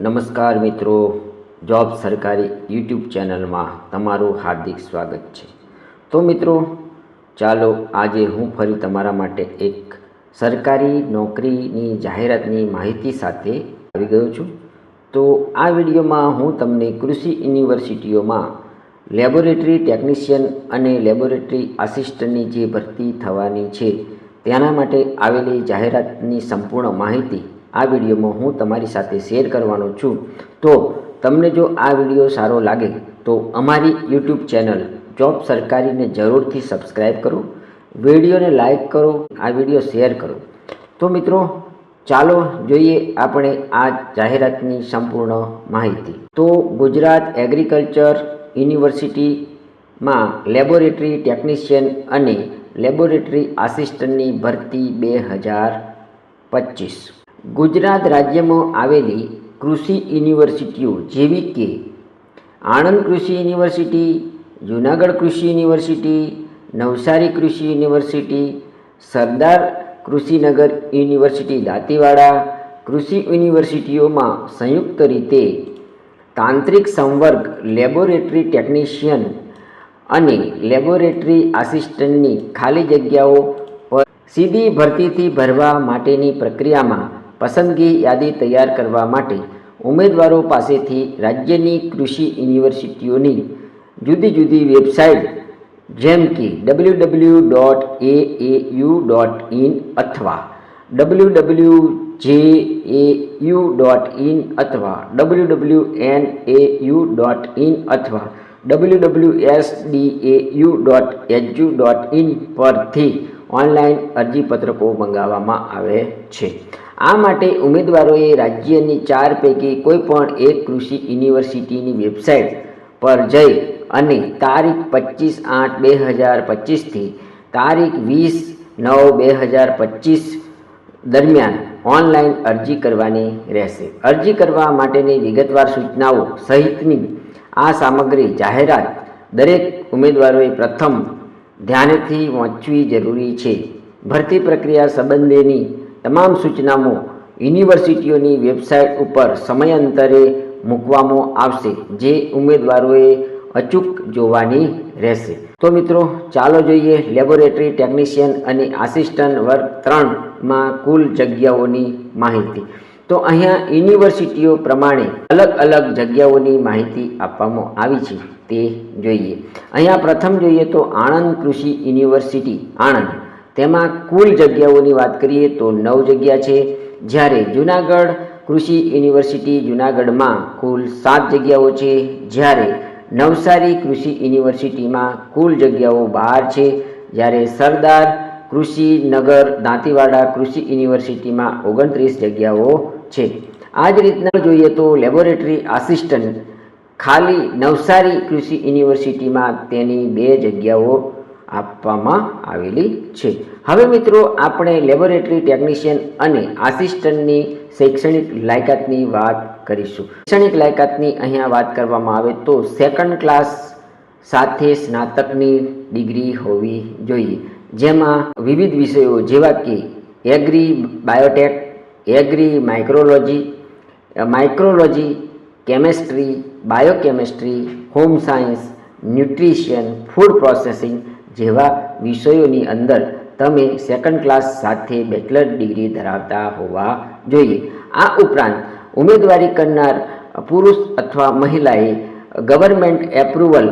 નમસ્કાર મિત્રો, જોબ સરકારી યુટ્યુબ ચેનલમાં તમારું હાર્દિક સ્વાગત છે। તો મિત્રો ચાલો આજે હું ફરી તમારા માટે એક સરકારી નોકરીની જાહેરાતની માહિતી સાથે આવી ગયો છું। તો આ વિડીયોમાં હું તમને કૃષિ યુનિવર્સિટીઓમાં લેબોરેટરી ટેકનિશિયન અને લેબોરેટરી આસિસ્ટન્ટની જે ભરતી થવાની છે તેના માટે આવેલી જાહેરાતની સંપૂર્ણ માહિતી આ વિડીયોમાં હું તમારી સાથે શેર કરવાનો છું। તો તમને જો આ વિડીયો સારો લાગે તો અમારી યુટ્યુબ ચેનલ જોબ સરકારીને જરૂરથી સબસ્ક્રાઈબ કરો, વિડીયોને લાઈક કરો, આ વિડીયો શેર કરો। તો મિત્રો ચાલો જોઈએ આપણે આ જાહેરાતની સંપૂર્ણ માહિતી। તો ગુજરાત એગ્રીકલ્ચર યુનિવર્સિટીમાં લેબોરેટરી ટેકનિશિયન અને લેબોરેટરી આસિસ્ટન્ટની ભરતી 2025। ગુજરાત રાજ્યમાં આવેલી કૃષિ યુનિવર્સિટીઓ જેવી કે આણંદ કૃષિ યુનિવર્સિટી, જૂનાગઢ કૃષિ યુનિવર્સિટી, નવસારી કૃષિ યુનિવર્સિટી, સરદાર કૃષિનગર યુનિવર્સિટી દાંતીવાડા કૃષિ યુનિવર્સિટીઓમાં સંયુક્ત રીતે તાંત્રિક સંવર્ગ લેબોરેટરી ટેકનિશિયન અને લેબોરેટરી આસિસ્ટન્ટની ખાલી જગ્યાઓ પર સીધી ભરતીથી ભરવા માટેની પ્રક્રિયામાં પસંદગી યાદી તૈયાર કરવા માટે ઉમેદવારો પાસેથી રાજ્યની કૃષિ યુનિવર્સિટીઓની જુદી જુદી વેબસાઇટ જેમ કે www.aau.in અથવા www.jau.in અથવા www.nau.in અથવા www.sdau.edu.in પરથી ઓનલાઈન અરજીપત્રકો મંગાવવામાં આવે છે। આ માટે ઉમેદવારોએ રાજ્યની 4 પૈકી કોઈ પણ એક કૃષિ યુનિવર્સિટીની વેબસાઇટ પર જઈ અને તારીખ 25/8/2025 થી તારીખ 20/9/2025 દરમિયાન ઓનલાઈન અરજી કરવાની રહેશે। અરજી કરવા માટેની વિગતવાર સૂચનાઓ સહિતની આ સામગ્રી જાહેરાત દરેક ઉમેદવારોએ પ્રથમ ધ્યાનથી વાંચવી જરૂરી છે। ભરતી પ્રક્રિયા સંબંધેની તમામ સૂચનાઓ યુનિવર્સિટીઓની વેબસાઇટ ઉપર સમયાંતરે મૂકવામાં આવશે, જે ઉમેદવારોએ અચૂક જોવાની રહેશે। તો મિત્રો ચાલો જોઈએ લેબોરેટરી ટેકનિશિયન અને આસિસ્ટન્ટ વર્ગ 3માં કુલ જગ્યાઓની માહિતી। તો અહીંયા યુનિવર્સિટીઓ પ્રમાણે અલગ અલગ જગ્યાઓની માહિતી આપવામાં આવી છે તે જોઈએ। અહીંયા પ્રથમ જોઈએ તો આણંદ કૃષિ યુનિવર્સિટી આણંદ, તેમાં કુલ જગ્યાઓની વાત કરીએ તો 9 જગ્યા છે। જ્યારે જૂનાગઢ કૃષિ યુનિવર્સિટી જૂનાગઢમાં કુલ 7 જગ્યાઓ છે। જ્યારે નવસારી કૃષિ યુનિવર્સિટીમાં કુલ જગ્યાઓ 12 છે। જ્યારે સરદાર કૃષિનગર દાંતીવાડા કૃષિ યુનિવર્સિટીમાં 29 જગ્યાઓ છે। આ જ રીતના જોઈએ તો લેબોરેટરી આસિસ્ટન્ટ ખાલી નવસારી કૃષિ યુનિવર્સિટીમાં તેની 2 જગ્યાઓ આપવામાં આવેલી છે। હવે મિત્રો આપણે લેબોરેટરી ટેકનિશિયન અને આસિસ્ટન્ટની શૈક્ષણિક લાયકાતની વાત કરીશું। શૈક્ષણિક લાયકાતની અહીંયા વાત કરવામાં આવે તો 2nd ક્લાસ સાથે સ્નાતકની ડિગ્રી હોવી જોઈએ, જેમાં વિવિધ વિષયો જેવા કે agri biotech, agri microbiology, chemistry, biochemistry, home science, nutrition, food processing જેવા વિષયોની અંદર તમે 2nd ક્લાસ સાથે બેચલર ડિગ્રી ધરાવતા હોવા જોઈએ। આ ઉપરાંત ઉમેદવારી કરનાર પુરુષ અથવા મહિલાએ ગવર્મેન્ટ એપ્રુવલ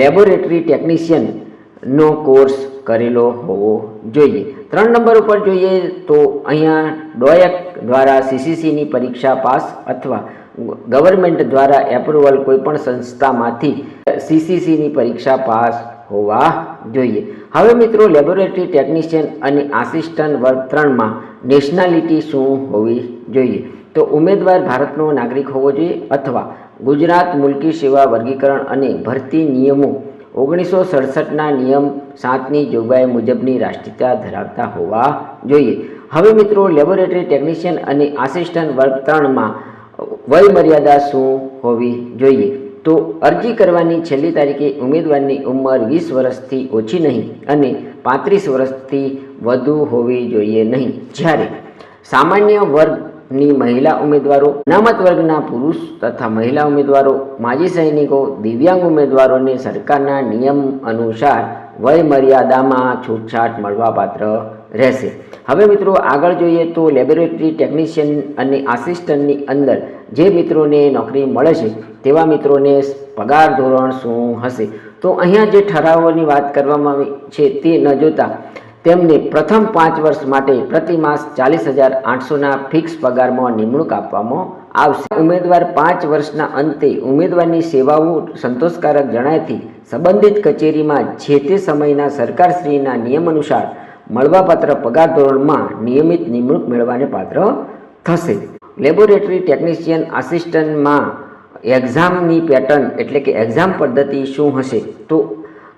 લેબોરેટરી ટેકનિશિયનનો કોર્સ કરેલો હોવો જોઈએ। 3 નંબર ઉપર જોઈએ તો અહીંયા ડોયક દ્વારા CCCની પરીક્ષા પાસ અથવા ગવર્મેન્ટ દ્વારા એપ્રુવલ કોઈપણ સંસ્થામાંથી CCCની પરીક્ષા પાસ હોવા જોઈએ। હવે મિત્રો લેબોરેટરી ટેકનિશિયન અને આસિસ્ટન્ટ વર્ગ 3માં નેશનાલિટી શું હોવી જોઈએ? તો ઉમેદવાર ભારતનો નાગરિક હોવો જોઈએ અથવા ગુજરાત મુલ્કી સેવા વર્ગીકરણ અને ભરતી નિયમો 1967ના નિયમ 7ની જોગવાઈ મુજબની રાષ્ટ્રીયતા ધરાવતા હોવા જોઈએ। હવે મિત્રો લેબોરેટરી ટેકનિશિયન અને આસિસ્ટન્ટ વર્ગ 3માં વય મર્યાદા શું હોવી જોઈએ? તો અરજી કરવાની છેલ્લી તારીખે ઉમેદવારની ઉંમર 20 વર્ષથી ઓછી નહીં અને 35 વર્ષથી વધુ હોવી જોઈએ નહીં। જ્યારે સામાન્ય વર્ગ ની મહિલા ઉમેદવારો, અનામત વર્ગના પુરુષ તથા મહિલા ઉમેદવારો, માજી સૈનિકો, દિવ્યાંગ ઉમેદવારોને સરકારના નિયમ અનુસાર વય મર્યાદામાં છૂટછાટ મળવાપાત્ર રહેશે. હવે મિત્રો આગળ જોઈએ તો લેબોરેટરી ટેકનિશિયન અને આસિસ્ટન્ટની અંદર જે મિત્રોને નોકરી મળે છે તેવા મિત્રોને પગાર ધોરણ શું હશે? તો અહીંયા જે ઠરાવોની વાત કરવામાં આવી છે તે ન જોતા તેમને પ્રથમ 5 વર્ષ માટે પ્રતિ માસ 40,800ના ફિક્સ પગારમાં નિમણૂક આપવામાં આવશે. ઉમેદવાર 5 વર્ષના અંતે ઉમેદવારની સેવાઓ સંતોષકારક જણાયથી સંબંધિત કચેરીમાં જે તે સમયના સરકારશ્રીના નિયમ અનુસાર મળવાપાત્ર પગાર ધોરણમાં નિયમિત નિમણૂક મેળવવાને પાત્ર થશે. લેબોરેટરી ટેકનિશિયન આસિસ્ટન્ટમાં એક્ઝામની પેટર્ન એટલે કે એક્ઝામ પદ્ધતિ શું હશે? તો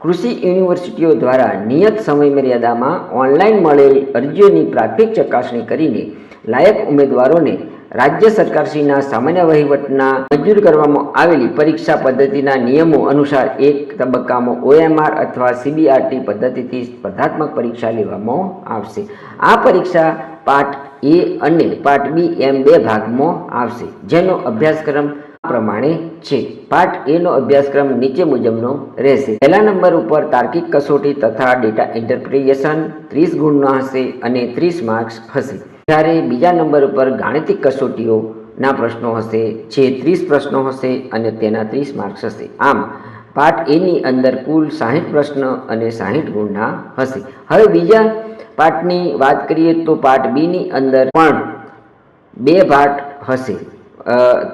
કૃષિ યુનિવર્સિટીઓ દ્વારા નિયત સમય મર્યાદામાં ઓનલાઈન મળેલ અરજીઓની પ્રાથમિક ચકાસણી કરીને લાયક ઉમેદવારોને રાજ્ય સરકારશ્રીના સામાન્ય વહીવટના મંજૂર કરવામાં આવેલી પરીક્ષા પદ્ધતિના નિયમો અનુસાર એક તબક્કામાં OMR અથવા CBRT પદ્ધતિથી સ્પર્ધાત્મક પરીક્ષા લેવામાં આવશે. આ પરીક્ષા પાર્ટ A અને પાર્ટ B એમ 2 ભાગમાં આવશે, જેનો અભ્યાસક્રમ પ્રમાણે છે. પાર્ટ A નો અભ્યાસક્રમ નીચે મુજબનો રહેશે. પહેલા નંબર ઉપર તાર્કિક કસોટી તથા ડેટા ઇન્ટરપ્રિટેશન 30 ગુણના હશે અને 30 માર્ક્સ હશે. જ્યારે બીજા નંબર ઉપર ગાણિતિક કસોટીઓના પ્રશ્નો હશે, જે 30 પ્રશ્નો હશે અને તેના 30 માર્ક્સ હશે. આમ પાર્ટ A ની અંદર કુલ 60 પ્રશ્ન અને 60 ગુણના હશે. હવે બીજા પાર્ટની વાત કરીએ તો પાર્ટ B ની અંદર પણ 2 પાર્ટ હશે.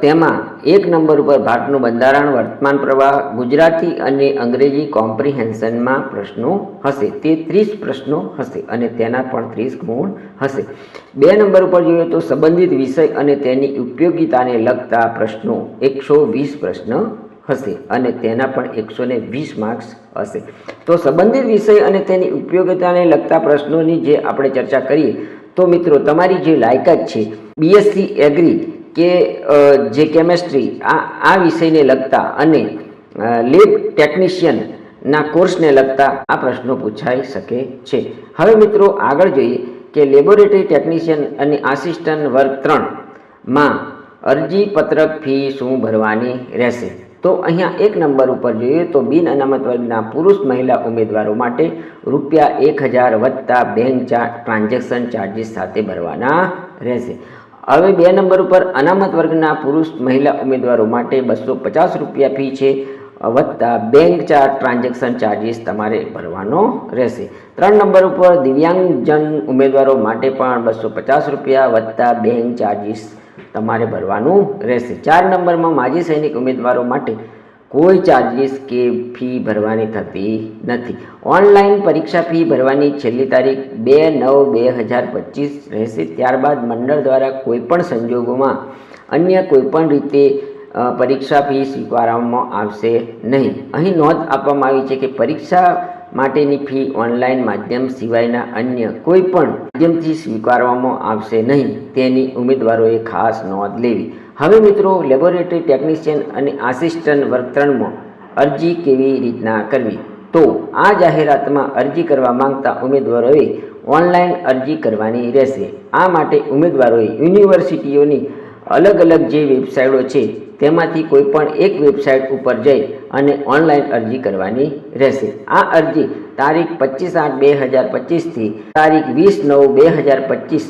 તેમાં એક નંબર ઉપર ભારતનું બંધારણ, વર્તમાન પ્રવાહ, ગુજરાતી અને અંગ્રેજી કોમ્પ્રિહેન્શનમાં પ્રશ્નો હશે. તે 30 પ્રશ્નો હશે અને તેના પણ 30 ગુણ હશે. 2 નંબર ઉપર જોઈએ તો સંબંધિત વિષય અને તેની ઉપયોગિતાને લગતા પ્રશ્નો 120 પ્રશ્ન હશે અને તેના પણ 120 માર્ક્સ હશે. તો સંબંધિત વિષય અને તેની ઉપયોગિતાને લગતા પ્રશ્નોની જે આપણે ચર્ચા કરીએ તો મિત્રો તમારી જે લાયકાત છે BSc એગ્રી કે જે કેમેસ્ટ્રી આ વિષયને લગતા અને લેબ ટેકનિશિયનના કોર્સને લગતા આ પ્રશ્નો પૂછાઈ શકે છે. હવે મિત્રો આગળ જોઈએ કે લેબોરેટરી ટેકનિશિયન અને આસિસ્ટન્ટ વર્ગ 3માં અરજી પત્રક ફી શું ભરવાની રહેશે? તો અહીંયા એક નંબર ઉપર જોઈએ તો બિન અનામત વર્ગના પુરુષ મહિલા ઉમેદવારો માટે ₹1000 વત્તા બેંક ટ્રાન્ઝેક્શન ચાર્જીસ સાથે ભરવાના રહેશે. હવે 2 નંબર ઉપર અનામત વર્ગના પુરુષ મહિલા ઉમેદવારો માટે ₹250 ફી છે વત્તા બેંક ટ્રાન્ઝેક્શન ચાર્જીસ તમારે ભરવાનો રહેશે. 3 નંબર ઉપર દિવ્યાંગજન ઉમેદવારો માટે પણ ₹250 વત્તા બેંક ચાર્જીસ તમારે ભરવાનું રહેશે. 4 નંબરમાં માજી સૈનિક ઉમેદવારો માટે કોઈ ચાર્જીસ કે ફી ભરવાની થતી નથી. ઓનલાઈન પરીક્ષા ફી ભરવાની છેલ્લી તારીખ 2/9/2025 રહેશે. ત્યારબાદ મંડળ દ્વારા કોઈપણ સંજોગોમાં અન્ય કોઈપણ રીતે પરીક્ષા ફી સ્વીકારવામાં આવશે નહીં. અહીં નોંધ આપવામાં આવી છે કે પરીક્ષા માટેની ફી ઓનલાઈન માધ્યમ સિવાયના અન્ય કોઈ પણ માધ્યમથી સ્વીકારવામાં આવશે નહીં. તેની ઉમેદવારોએ ખાસ નોંધ લેવી. હવે મિત્રો લેબોરેટરી ટેકનિશિયન અને આસિસ્ટન્ટ વર્ગ 3માં અરજી કેવી રીતના કરવી? તો આ જાહેરાતમાં અરજી કરવા માંગતા ઉમેદવારોએ ઓનલાઈન અરજી કરવાની રહેશે. આ માટે ઉમેદવારોએ યુનિવર્સિટીઓની અલગ અલગ જે વેબસાઇટો છે તેમાંથી કોઈ પણ એક વેબસાઇટ ઉપર જઈ અને ઓનલાઈન અરજી કરવાની રહેશે. આ અરજી તારીખ 25/8/2025થી તારીખ 20/9/2025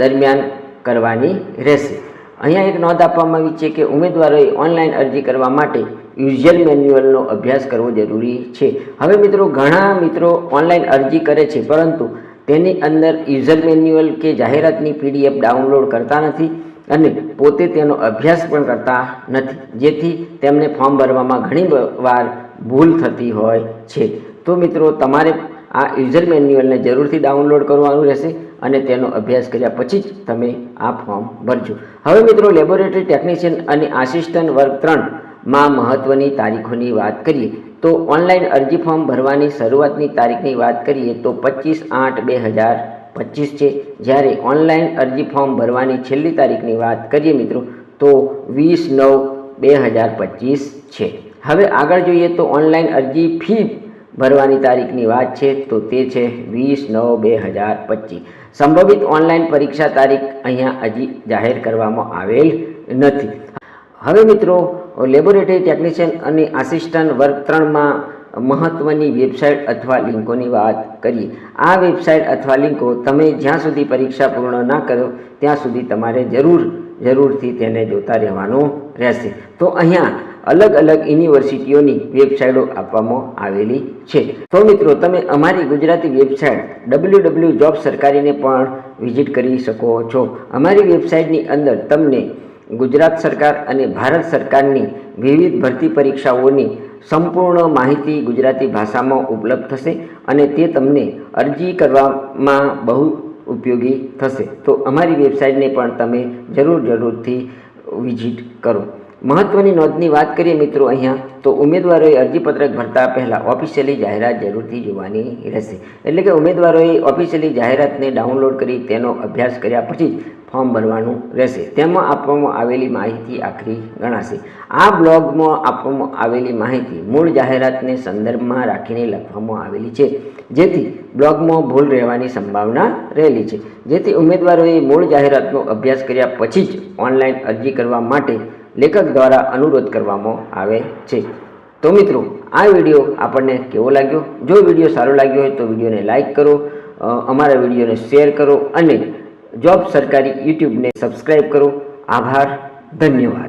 દરમિયાન કરવાની રહેશે. અહીંયા એક નોંધ આપવામાં આવી છે કે ઉમેદવારોએ ઓનલાઈન અરજી કરવા માટે યુઝર મેન્યુઅલનો અભ્યાસ કરવો જરૂરી છે. હવે મિત્રો ઘણા મિત્રો ઓનલાઈન અરજી કરે છે પરંતુ તેની અંદર યુઝર મેન્યુઅલ કે જાહેરાતની PDF ડાઉનલોડ કરતા નથી અને પોતે તેનો અભ્યાસ પણ કરતા નથી, જેથી તેમને ફોર્મ ભરવામાં ઘણી વાર ભૂલ થતી હોય છે. તો મિત્રો તમારે આ યુઝર મેન્યુઅલને જરૂરથી ડાઉનલોડ કરવાનું રહેશે અને તેનો અભ્યાસ કર્યા પછી જ તમે આ ફોર્મ ભરજો. હવે મિત્રો લેબોરેટરી ટેકનિશિયન અને આસિસ્ટન્ટ વર્ગ 3માં મહત્વની તારીખોની વાત કરીએ તો ઓનલાઈન અરજી ફોર્મ ભરવાની શરૂઆતની તારીખની વાત કરીએ તો 25/8/2025 છે. જ્યારે ઓનલાઈન અરજી ફોર્મ ભરવાની છેલ્લી તારીખની વાત કરીએ મિત્રો તો 20/9/2025 છે. હવે આગળ જોઈએ તો ઓનલાઈન અરજી ફી ભરવાની તારીખની વાત છે તો તે છે 20/9/2025. સંભવિત ઓનલાઈન પરીક્ષા તારીખ અહીંયા હજી જાહેર કરવામાં આવેલ નથી. હવે મિત્રો, લેબોરેટરી ટેકનિશિયન અને આસિસ્ટન્ટ વર્ગ 3માં મહત્વની વેબસાઇટ અથવા લિંકોની વાત કરીએ. આ વેબસાઇટ અથવા લિંકો તમે જ્યાં સુધી પરીક્ષા પૂર્ણ ના કરો ત્યાં સુધી તમારે જરૂરથી તેને જોતા રહેવાનું રહેશે. તો અહીંયા અલગ અલગ યુનિવર્સિટીઓની વેબસાઇટો આપવામાં આવેલી છે. તો મિત્રો, તમે અમારી ગુજરાતી વેબસાઇટ www.jobsarkari ને પણ વિઝિટ કરી શકો છો. અમારી વેબસાઇટની અંદર તમને ગુજરાત સરકાર અને ભારત સરકારની વિવિધ ભરતી પરીક્ષાઓની સંપૂર્ણ માહિતી ગુજરાતી ભાષામાં ઉપલબ્ધ થશે અને તે તમને અરજી કરવામાં બહુ ઉપયોગી થશે. તો અમારી વેબસાઇટને પણ તમે જરૂરથી વિઝિટ કરો. મહત્વની નોંધની વાત કરીએ મિત્રો અહીંયા, તો ઉમેદવારોએ અરજીપત્રક ભરતા પહેલાં ઓફિશિયલી જાહેરાત જરૂરથી જોવાની રહેશે. એટલે કે ઉમેદવારોએ ઓફિશિયલી જાહેરાતને ડાઉનલોડ કરી તેનો અભ્યાસ કર્યા પછી જ ફોર્મ ભરવાનું રહેશે. તેમાં આપવામાં આવેલી માહિતી આખરી ગણાશે. આ બ્લોગમાં આપવામાં આવેલી માહિતી મૂળ જાહેરાતને સંદર્ભમાં રાખીને લખવામાં આવેલી છે, જેથી બ્લોગમાં ભૂલ રહેવાની સંભાવના રહેલી છે. જેથી ઉમેદવારોએ મૂળ જાહેરાતનો અભ્યાસ કર્યા પછી જ ઓનલાઈન અરજી કરવા માટે લેખક દ્વારા અનુરોધ કરવામાં આવે છે. તો મિત્રો, આ વિડીયો આપણને કેવો લાગ્યો? જો વિડીયો સારો લાગ્યો હોય તો વિડીયોને લાઈક કરો, અમારા વિડીયોને શેર કરો અને જોબ સરકારી યુટ્યુબને સબસ્ક્રાઈબ કરો. આભાર, ધન્યવાદ.